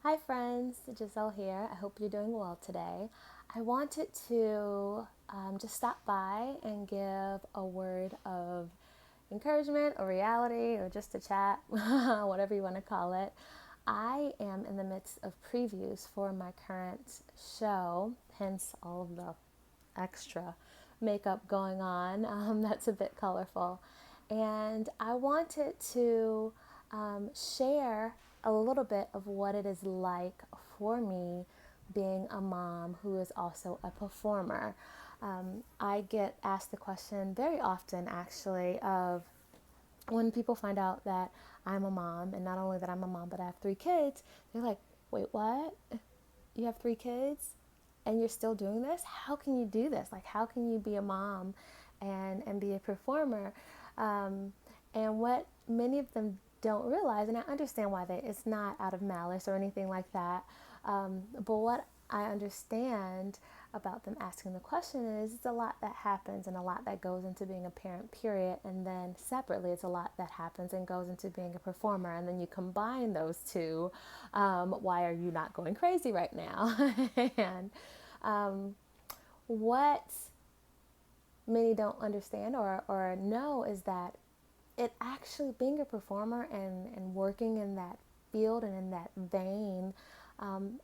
Hi friends, Jazelle here. I hope you're doing well today. I wanted to just stop by and give a word of encouragement or reality or just a chat, whatever you want to call it. I am in the midst of previews for my current show, hence all of the extra makeup going on. That's a bit colorful. And I wanted to share a little bit of what it is like for me being a mom who is also a performer. I get asked the question very often, actually, of when people find out that I'm a mom, and not only that I'm a mom, but I have three kids, they're like, wait, what? You have three kids and you're still doing this? How can you do this? Like, how can you be a mom and be a performer? Um, and what many of them don't realize, and I understand why it's not out of malice or anything like that, but what I understand about them asking the question is it's a lot that happens and a lot that goes into being a parent, period. And then separately, it's a lot that happens and goes into being a performer. And then you combine those two. Why are you not going crazy right now? And um, what many don't understand or know is that it actually, being a performer and working in that field and in that vein,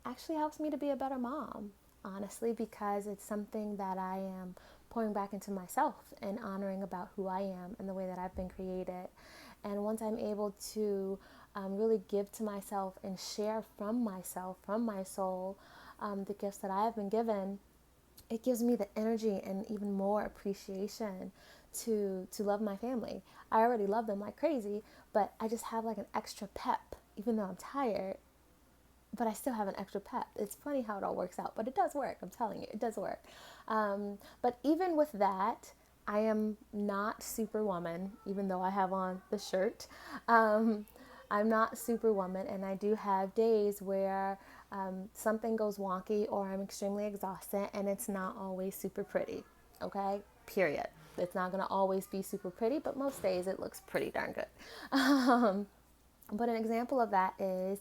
actually helps me to be a better mom, honestly, because it's something that I am pouring back into myself and honoring about who I am and the way that I've been created. And once I'm able to really give to myself and share from myself, from my soul, the gifts that I have been given, it gives me the energy and even more appreciation to love my family. I already love them like crazy, but I just have like an extra pep, even though I'm tired, but I still have an extra pep. It's funny how it all works out, but it does work. I'm telling you, it does work. But even with that, I am not Superwoman, even though I have on the shirt. Um, I'm not Superwoman, and I do have days where something goes wonky or I'm extremely exhausted, and it's not always super pretty. Okay, period. It's not going to always be super pretty, but most days it looks pretty darn good. But an example of that is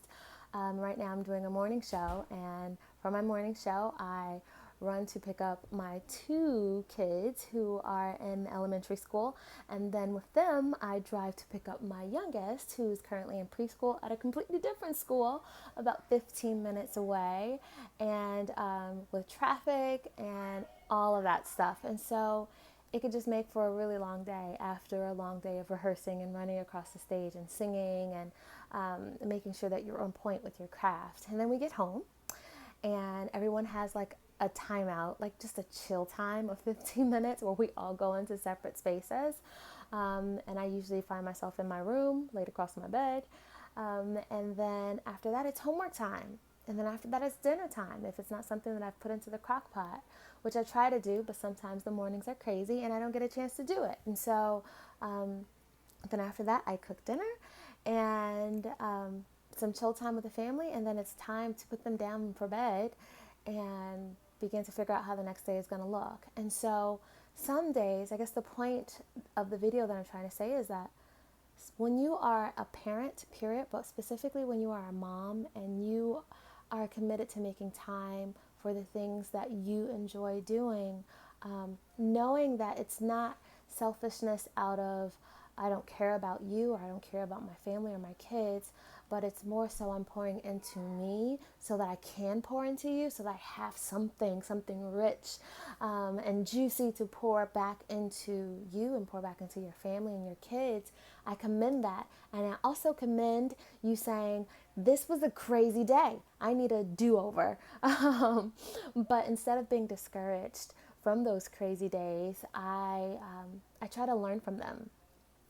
right now I'm doing a morning show, and for my morning show, I run to pick up my two kids who are in elementary school, and then with them, I drive to pick up my youngest, who's currently in preschool at a completely different school, about 15 minutes away, and with traffic and all of that stuff. And so it could just make for a really long day after a long day of rehearsing and running across the stage and singing and making sure that you're on point with your craft. And then we get home and everyone has like a timeout, like just a chill time of 15 minutes where we all go into separate spaces. And I usually find myself in my room, laid across my bed. And then after that, it's homework time. And then after that, it's dinner time if it's not something that I've put into the crock pot, which I try to do, but sometimes the mornings are crazy and I don't get a chance to do it. And so then after that, I cook dinner and some chill time with the family. And then it's time to put them down for bed and begin to figure out how the next day is going to look. And so some days, I guess the point of the video that I'm trying to say is that when you are a parent, period, but specifically when you are a mom and you are committed to making time for the things that you enjoy doing, knowing that it's not selfishness out of I don't care about you or I don't care about my family or my kids, but it's more so I'm pouring into me so that I can pour into you, so that I have something rich and juicy to pour back into you and pour back into your family and your kids. I commend that. And I also commend you saying, this was a crazy day. I need a do-over. But instead of being discouraged from those crazy days, I try to learn from them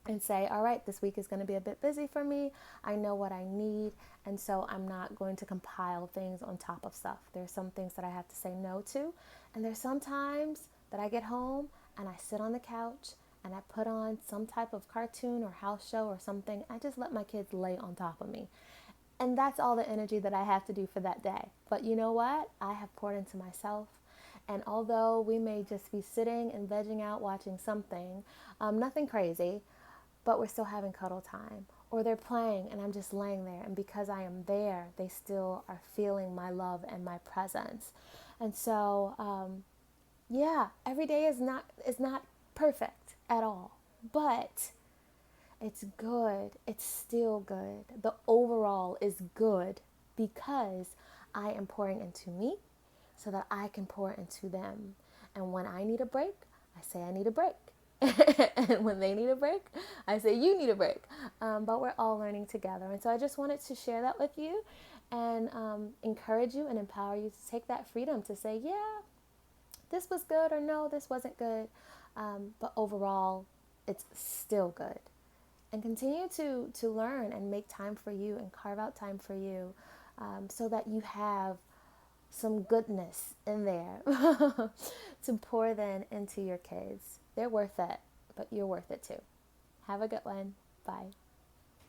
and say, all right, this week is going to be a bit busy for me. I know what I need. And so I'm not going to compile things on top of stuff. There's some things that I have to say no to. And there's some times that I get home and I sit on the couch and I put on some type of cartoon or house show or something. I just let my kids lay on top of me. And that's all the energy that I have to do for that day. But you know what? I have poured into myself. And although we may just be sitting and vegging out watching something, nothing crazy, but we're still having cuddle time, or they're playing and I'm just laying there. And because I am there, they still are feeling my love and my presence. And so, yeah, every day is not perfect at all, but it's good. It's still good. The overall is good because I am pouring into me so that I can pour into them. And when I need a break, I say I need a break. And when they need a break, I say you need a break. But we're all learning together. And so I just wanted to share that with you and encourage you and empower you to take that freedom to say, yeah, this was good, or no, this wasn't good. But overall, it's still good. And continue to learn and make time for you and carve out time for you, so that you have some goodness in there to pour then into your kids. They're worth it, but you're worth it too. Have a good one. Bye.